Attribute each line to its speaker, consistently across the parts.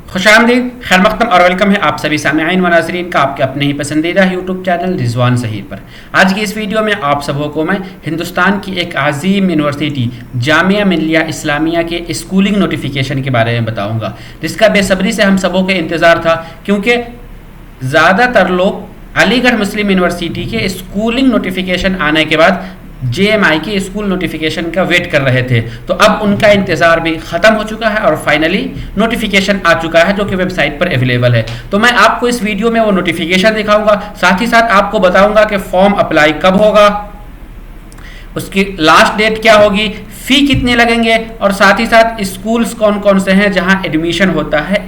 Speaker 1: खुशामदीद, खैर मकदम और वेलकम है आप सभी सामीईन व नाज़रीन का आपके अपने ही पसंदीदा यूट्यूब चैनल रिजवान ज़हीर पर। आज की इस वीडियो में आप सबों को मैं हिंदुस्तान की एक अजीम यूनिवर्सिटी जामिया मिल्लिया इस्लामिया के स्कूलिंग नोटिफिकेशन के बारे में बताऊंगा, जिसका बेसब्री से हम सबों के इंतज़ार था, क्योंकि ज़्यादातर लोग अलीगढ़ मुस्लिम यूनिवर्सिटी के स्कूलिंग नोटिफिकेशन आने के बाद JMI की स्कूल नोटिफिकेशन का वेट कर रहे थे। तो अब उनका इंतज़ार भी ख़त्म हो चुका है और फाइनली नोटिफिकेशन आ चुका है, जो कि वेबसाइट पर अवेलेबल है। तो मैं आपको इस वीडियो में वो नोटिफिकेशन दिखाऊंगा, साथ ही साथ आपको बताऊंगा कि फॉर्म अप्लाई कब होगा, उसकी लास्ट डेट क्या होगी, फ़ी कितने लगेंगे, और साथ ही साथ स्कूल्स कौन कौन से हैं जहां एडमिशन होता है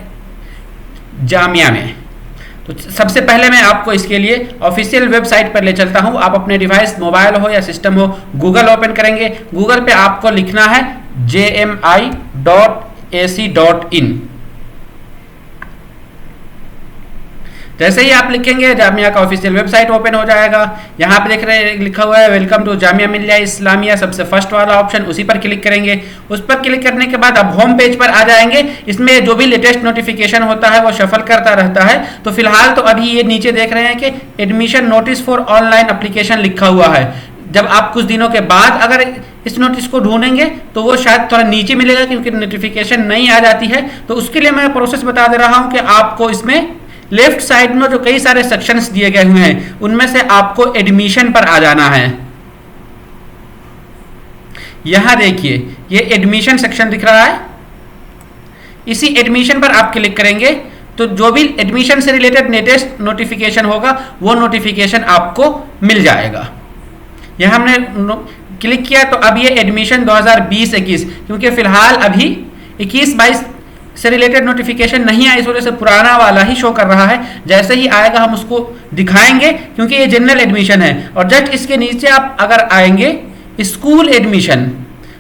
Speaker 1: जामिया में। तो सबसे पहले मैं आपको इसके लिए ऑफिशियल वेबसाइट पर ले चलता हूं। आप अपने डिवाइस, मोबाइल हो या सिस्टम हो, गूगल ओपन करेंगे। गूगल पे आपको लिखना है jmi.ac.in। जैसे ही आप लिखेंगे जामिया का ऑफिशियल वेबसाइट ओपन हो जाएगा। यहाँ पे देख रहे लिखा हुआ है वेलकम टू जामिया मिल्लिया इस्लामिया, सबसे फर्स्ट वाला ऑप्शन, उसी पर क्लिक करेंगे। उस पर क्लिक करने के बाद अब होम पेज पर आ जाएंगे। इसमें जो भी लेटेस्ट नोटिफिकेशन होता है वो शफल करता रहता है। तो फिलहाल तो अभी ये नीचे देख रहे हैं कि admission notice for online application लिखा हुआ है। जब आप कुछ दिनों के बाद अगर इस नोटिस को ढूंढेंगे तो वो शायद थोड़ा नीचे मिलेगा, क्योंकि नोटिफिकेशन नहीं आ जाती है। तो उसके लिए मैं प्रोसेस बता दे रहा हूँ कि आपको इसमें लेफ्ट साइड में जो कई सारे सेक्शंस दिए गए हुए हैं उनमें से आपको एडमिशन पर आ जाना है। यहां देखिए ये एडमिशन सेक्शन दिख रहा है, इसी एडमिशन पर आप क्लिक करेंगे तो जो भी एडमिशन से रिलेटेड लेटेस्ट नोटिफिकेशन होगा वो नोटिफिकेशन आपको मिल जाएगा। यहां हमने क्लिक किया तो अब ये एडमिशन 2020-21, क्योंकि फिलहाल अभी 21-22 से रिलेटेड नोटिफिकेशन नहीं आया, इस वजह से पुराना वाला ही शो कर रहा है। जैसे ही आएगा हम उसको दिखाएंगे, क्योंकि ये जनरल एडमिशन है। और जस्ट इसके नीचे आप अगर आएंगे स्कूल एडमिशन,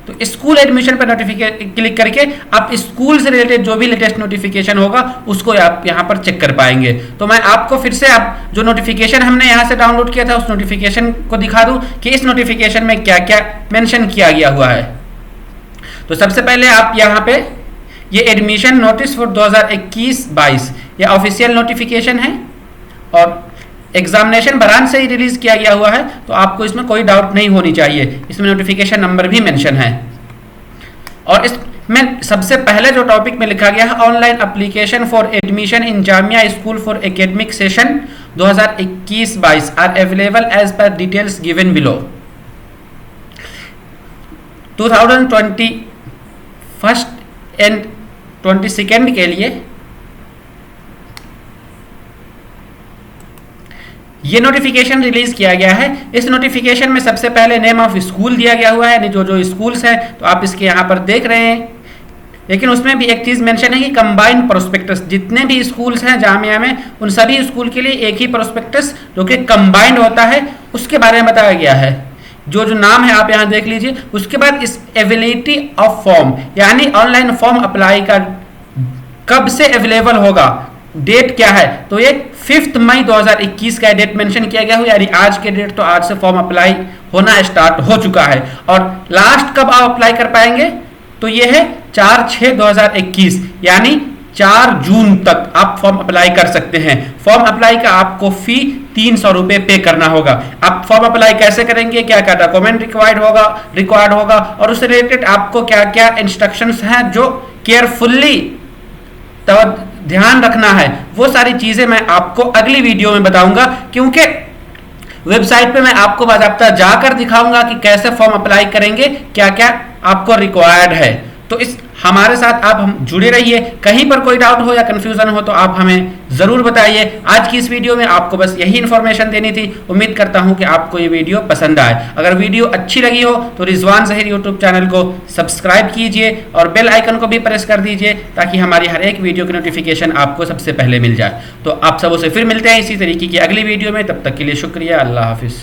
Speaker 1: तो स्कूल एडमिशन पर नोटिफिकेशन क्लिक करके आप स्कूल से रिलेटेड जो भी लेटेस्ट नोटिफिकेशन होगा उसको आप यहाँ पर चेक कर पाएंगे। तो मैं आपको फिर से आप जो नोटिफिकेशन हमने यहाँ से डाउनलोड किया था उस नोटिफिकेशन को दिखा दूँ कि इस नोटिफिकेशन में क्या क्या मेंशन किया गया हुआ है। तो सबसे पहले आप यहाँ पे ये एडमिशन नोटिस फॉर 2021-22 ये ऑफिशियल नोटिफिकेशन है और एग्जामिनेशन ब्रांच से ही रिलीज किया गया हुआ है, तो आपको इसमें कोई डाउट नहीं होनी चाहिए। इसमें नोटिफिकेशन नंबर भी मेंशन है। और इसमें सबसे पहले जो टॉपिक में लिखा गया है online application for admission in Jamia school for academic session 2021-22 are available as per details given below. 2021 and 22 के लिए ये नोटिफिकेशन रिलीज किया गया है। इस नोटिफिकेशन में सबसे पहले नेम ऑफ स्कूल दिया गया हुआ है, जो जो स्कूल्स हैं तो आप इसके यहाँ पर देख रहे हैं। लेकिन उसमें भी एक चीज़ मेंशन है कि कंबाइंड प्रोस्पेक्टस, जितने भी स्कूल्स हैं जामिया में उन सभी स्कूल के लिए एक ही प्रोस्पेक्टस जो कि कंबाइंड होता है उसके बारे में बताया गया है। जो जो नाम है आप यहाँ देख लीजिए। उसके बाद इस एवेलेबिलिटी ऑफ फॉर्म, यानी ऑनलाइन फॉर्म अप्लाई का कब से अवेलेबल होगा, डेट क्या है, तो ये 5 मई 2021 का डेट मेंशन किया गया हो, यानी आज के डेट तो आज से फॉर्म अप्लाई होना स्टार्ट हो चुका है। और लास्ट कब आप अप्लाई कर पाएंगे तो ये है 4/6/2021, यानी 4 जून तक आप फॉर्म अप्लाई कर सकते हैं। फॉर्म अप्लाई का आपको फी 300 रुपये पे करना होगा। आप फॉर्म अप्लाई कैसे करेंगे, क्या क्या डॉक्यूमेंट रिक्वायर्ड होगा और उससे रिलेटेड आपको क्या क्या इंस्ट्रक्शंस हैं जो केयरफुल्ली ध्यान रखना है, वो सारी चीजें मैं आपको अगली वीडियो में बताऊंगा, क्योंकि वेबसाइट पे मैं आपको बाकायदा जाकर दिखाऊंगा कि कैसे फॉर्म अप्लाई करेंगे, क्या क्या आपको रिक्वायर्ड है। तो इस हमारे साथ आप हम जुड़े रहिए। कहीं पर कोई डाउट हो या कंफ्यूजन हो तो आप हमें ज़रूर बताइए। आज की इस वीडियो में आपको बस यही इन्फॉर्मेशन देनी थी। उम्मीद करता हूं कि आपको ये वीडियो पसंद आए। अगर वीडियो अच्छी लगी हो तो रिजवान ज़हीर यूट्यूब चैनल को सब्सक्राइब कीजिए और बेल आइकन को भी प्रेस कर दीजिए, ताकि हमारी हर एक वीडियो की नोटिफिकेशन आपको सबसे पहले मिल जाए। तो आप सबों से फिर मिलते हैं इसी तरीके की अगली वीडियो में। तब तक के लिए शुक्रिया। अल्लाह हाफिज़।